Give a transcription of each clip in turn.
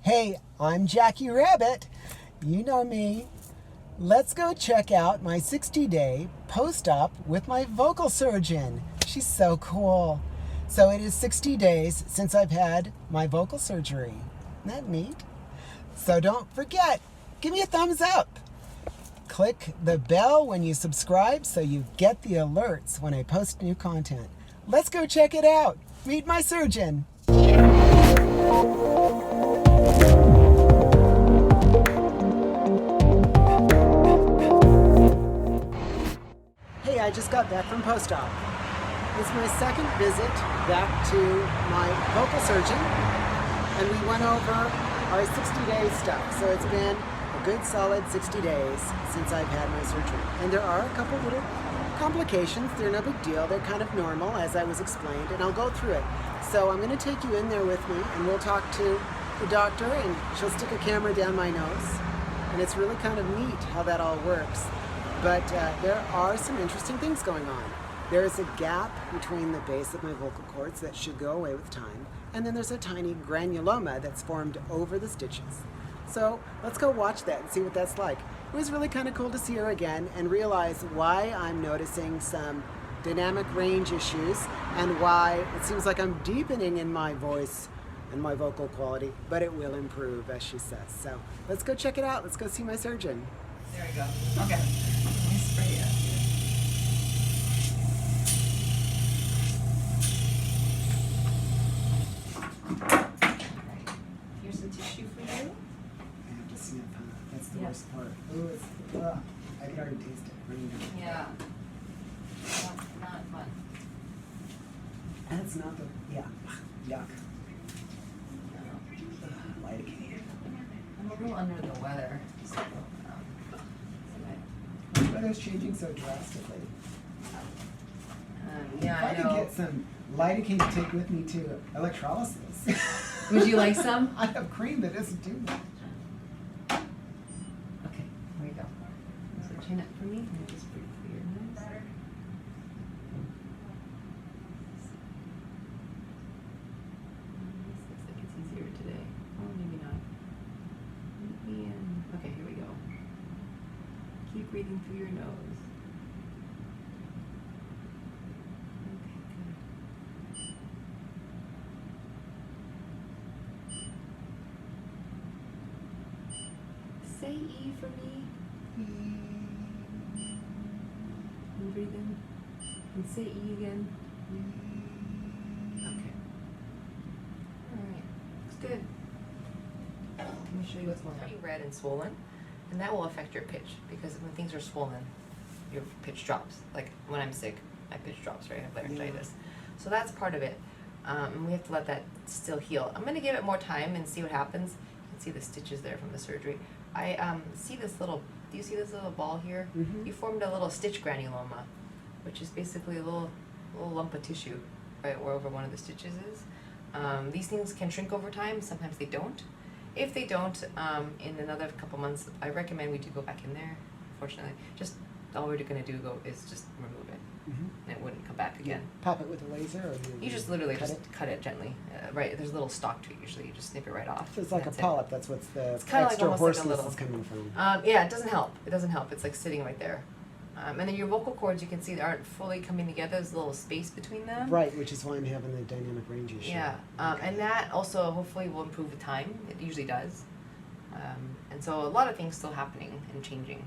Hey, I'm Jackie Rabbit. You know me. Let's go check out my 60-day post-op with my vocal surgeon. She's so cool. So it is 60 days since I've had my vocal surgery. Isn't that neat? So don't forget, give me a thumbs up. Click the bell when you subscribe so you get the alerts when I post new content. Let's go check it out. Meet my surgeon. Hey, I just got back from post-op. It's my second visit back to my vocal surgeon, and we went over our 60-day stuff. So it's been a good solid 60 days since I've had my surgery. And there are a couple little complications. They're no big deal. They're kind of normal, as I was explained, and I'll go through it. So I'm going to take you in there with me, and we'll talk to the doctor, and she'll stick a camera down my nose. And it's really kind of neat how that all works. But there are some interesting things going on. There is a gap between the base of my vocal cords that should go away with time, and then there's a tiny granuloma that's formed over the stitches. So let's go watch that and see what that's like. It was really kind of cool to see her again and realize why I'm noticing some dynamic range issues and why it seems like I'm deepening in my voice and my vocal quality, but it will improve, as she says. So let's go check it out. Let's go see my surgeon. There we go. Okay. Let me spray it. Here's the tissue for you. I have to see it. That's the worst part. Ooh, it's, I can already taste it. Yeah. Not fun. That's not the, yeah, yuck. Lidocaine. I'm a little under the weather. So, The weather's changing so drastically. yeah, If I I could know. get some lidocaine to take with me to electrolysis. Would you like some? I have cream that doesn't do much. Okay, here we go. So chin up for me and just breathe through your nose. This looks like it's easier today. Oh, maybe not. Okay, here we go. Keep breathing through your nose. Okay, good. Say E for me. And breathe in. And say E again. Okay. Alright. Looks good. Let me show you what's going on. Pretty red and swollen, and that will affect your pitch, because when things are swollen, your pitch drops. Like when I'm sick, my pitch drops, right? I have laryngitis. So that's part of it. And we have to let that still heal. I'm going to give it more time and see what happens. You can see the stitches there from the surgery. I see this little, do you see this little ball here? Mm-hmm. You formed a little stitch granuloma, which is basically a little lump of tissue right where over one of the stitches is. These things can shrink over time. Sometimes they don't. If they don't, in another couple months, I recommend we do go back in there. Fortunately, just all we're going to do is just remove it, and it wouldn't come back again. Pop it with a laser, or You just literally cut it gently. Right, there's a little stalk to it usually. You just snip it right off. So it's like a That's it. polyp. That's what's the kinda like extra almost like a hoarseness little- is coming from. Yeah, it doesn't help. It doesn't help. It's like sitting right there. And then your vocal cords, you can see, they aren't fully coming together. There's a little space between them. Right, which is why I'm having the dynamic range issue. Yeah, and that also hopefully will improve with time. It usually does. And so a lot of things still happening and changing.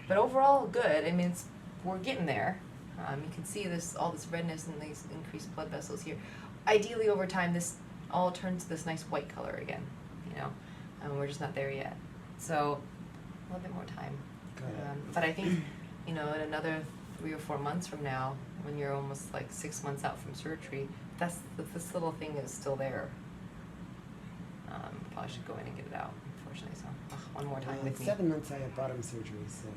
But overall, good. I mean, we're getting there. You can see all this redness and these increased blood vessels here. Ideally, over time, this all turns to this nice white color again. You know, we're just not there yet. So a little bit more time. But I think, you know, in another 3 or 4 months from now, when you're almost like 6 months out from surgery, this little thing is still there. Probably should go in and get it out, unfortunately. So one more time with me. 7 months I had bottom surgery, so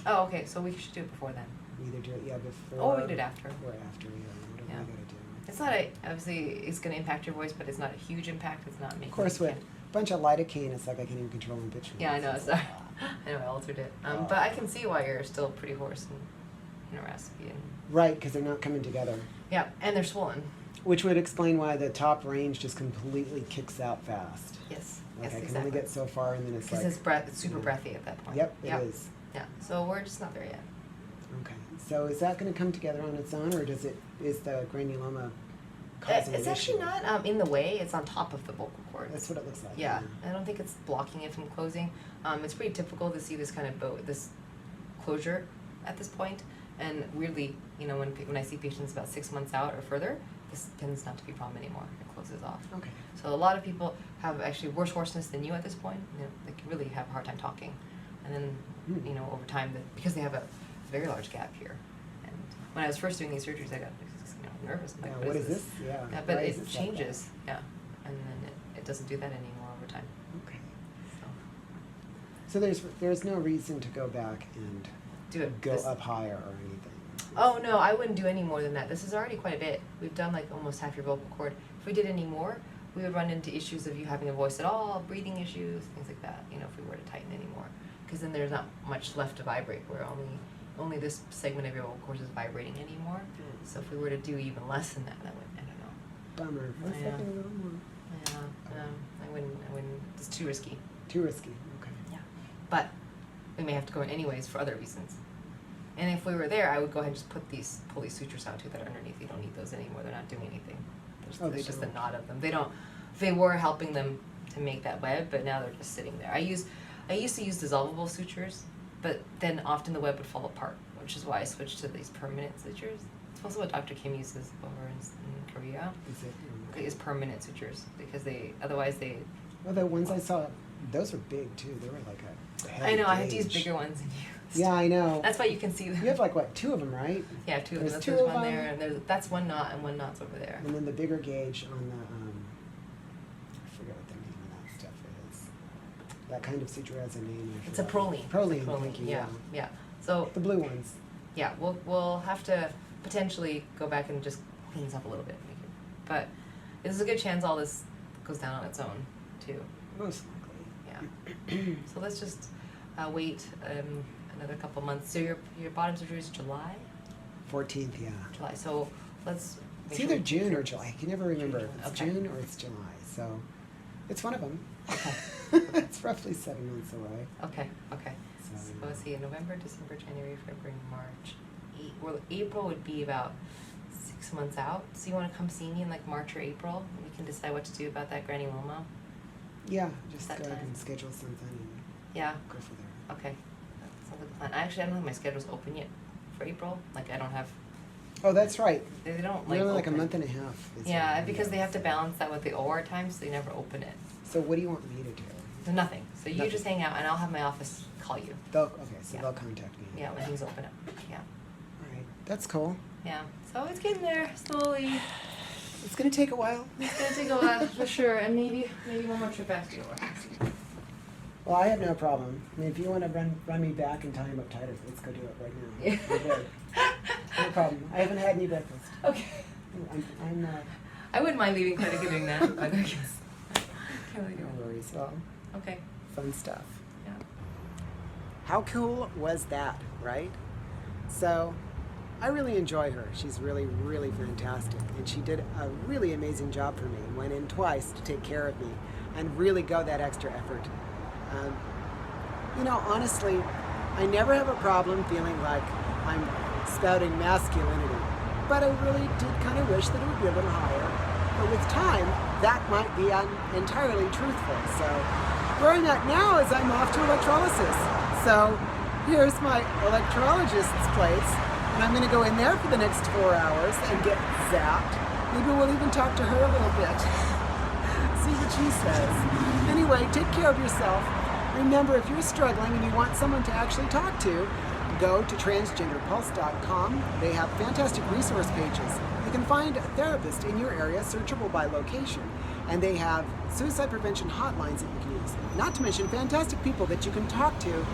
Oh, okay. So we should do it before then. we either do it before. Oh, we did it after. Or after, whatever Yeah. we gotta do. It's not obviously it's going to impact your voice, but it's not a huge impact. It's not making. Of course, with a bunch of lidocaine, it's like I can't even control my pitch. Yeah, I know. So I know I altered it. But I can see why you're still pretty hoarse and raspy and. Right, because they're not coming together. Yeah, and they're swollen. Which would explain why the top range just completely kicks out fast. Yes. Like Yes, I can only get so far, and then it's Because like. it's breath. It's super breathy at that point. Yep, it is. Yeah. So we're just not there yet. Okay. So is that going to come together on its own, or is the granuloma causing It's an actually issue? not in the way. It's on top of the vocal cords. That's what it looks like. Yeah, I don't think it's blocking it from closing. It's pretty typical to see this kind of this closure at this point. And weirdly, you know, when I see patients about 6 months out or further, this tends not to be a problem anymore. It closes off. Okay. So a lot of people have actually worse hoarseness than you at this point. You know, they can really have a hard time talking. And then, you know, over time, because they have a very large gap here. And when I was first doing these surgeries, I got nervous. I'm like, What is this? Yeah. But Why is it this changes. Yeah. And then it doesn't do that anymore over time. Okay. So So there's no reason to go back and do it. go up higher or anything. Oh no, I wouldn't do any more than that. This is already quite a bit. We've done like almost half your vocal cord. If we did any more, we would run into issues of you having a voice at all, breathing issues, things like that. You know, if we were to tighten any more, because then there's not much left to vibrate. Where only this segment of your vocal cord is vibrating anymore. So if we were to do even less than that, that would, I don't know. Bummer. I was Yeah. thinking a little more. Yeah, I wouldn't. It's too risky. Too risky. Okay. Yeah, but we may have to go in anyways for other reasons. And if we were there, I would go ahead and just pull these sutures out too that are underneath. You don't need those anymore. They're not doing anything. There's just a knot of them. They were helping them to make that web, but now they're just sitting there. I used to use dissolvable sutures, but then often the web would fall apart, which is why I switched to these permanent sutures. It's also what Dr. Kim uses over in Korea. Is it? Is permanent sutures because Well, the ones I saw, those were big too. They were like a heavy I know, I have to use gauge. bigger ones than you. Yeah, I know. That's why you can see them. You have like what, 2 of them, right? Yeah, two of them. There's There's 2 of one them. there, and that's one knot, and one knot's over there. And then the bigger gauge on the I forget what the name of that stuff is. That kind of suture has a name. I It's a forgot. proline. Proline. Proline. Thank you. Yeah. So The blue ones. yeah, we'll have to potentially go back and just clean this up a little bit. But there's a good chance all this goes down on its own too. Most likely. Yeah. So let's just wait another couple months. So your bottom surgery is July. 14th, yeah. July. So let's. It's make either sure- June or July. I can never remember if it's Okay. June or it's July. So it's one of them. Okay. It's roughly 7 months away. Okay. So, So let's see, November, December, January, February, March. April would be about 6 months out. So you want to come see me in like March or April, and we can decide what to do about that granuloma. yeah, just go That ahead time. and schedule something and Yeah. go for there. Okay. That sounds like a plan. I don't have my schedules open yet for April. Like I don't have. Oh, that's right. They don't We're like. only like a open. month and a half. Is Yeah, what it because is. they have to balance that with the OR time, so they never open it. So what do you want me to do? So nothing. So you Nothing. just hang out, and I'll have my office call you. So Yeah. they'll contact me. Yeah, when things open up. Yeah. All right, that's cool. Yeah. So it's getting there slowly. It's gonna take a while. It's gonna take a while for sure, and maybe one more trip back to your work. Well, I have no problem. I mean, if you want to run me back and tie him up tighter, let's go do it right now. Yeah. We're good. No problem. I haven't had any breakfast. Okay. I'm I wouldn't mind leaving credit doing that, but I guess. Can't really do no worries. Well, it. Okay. fun stuff. Yeah. How cool was that, right? So, I really enjoy her. She's really, really fantastic. And she did a really amazing job for me and went in twice to take care of me and really go that extra effort. You know, honestly, I never have a problem feeling like I'm spouting masculinity, but I really did kind of wish that it would be a little higher. But with time, that might be entirely truthful. So where I'm at now is I'm off to electrolysis. So here's my electrologist's place, and I'm going to go in there for the next 4 hours and get zapped. Maybe we'll even talk to her a little bit. See what she says. Anyway, take care of yourself. Remember, if you're struggling and you want someone to actually talk to, go to transgenderpulse.com. They have fantastic resource pages. You can find a therapist in your area, searchable by location. And they have suicide prevention hotlines that you can use. Not to mention fantastic people that you can talk to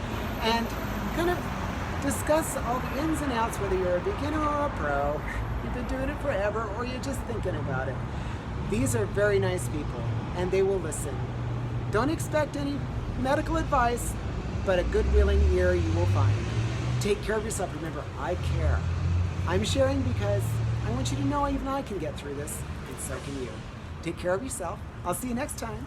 and kind of discuss all the ins and outs, whether you're a beginner or a pro, you've been doing it forever, or you're just thinking about it. These are very nice people, and they will listen. Don't expect any medical advice, but a good willing ear you will find. Take care of yourself. Remember, I care. I'm sharing because I want you to know even I can get through this, and so can you. Take care of yourself. I'll see you next time.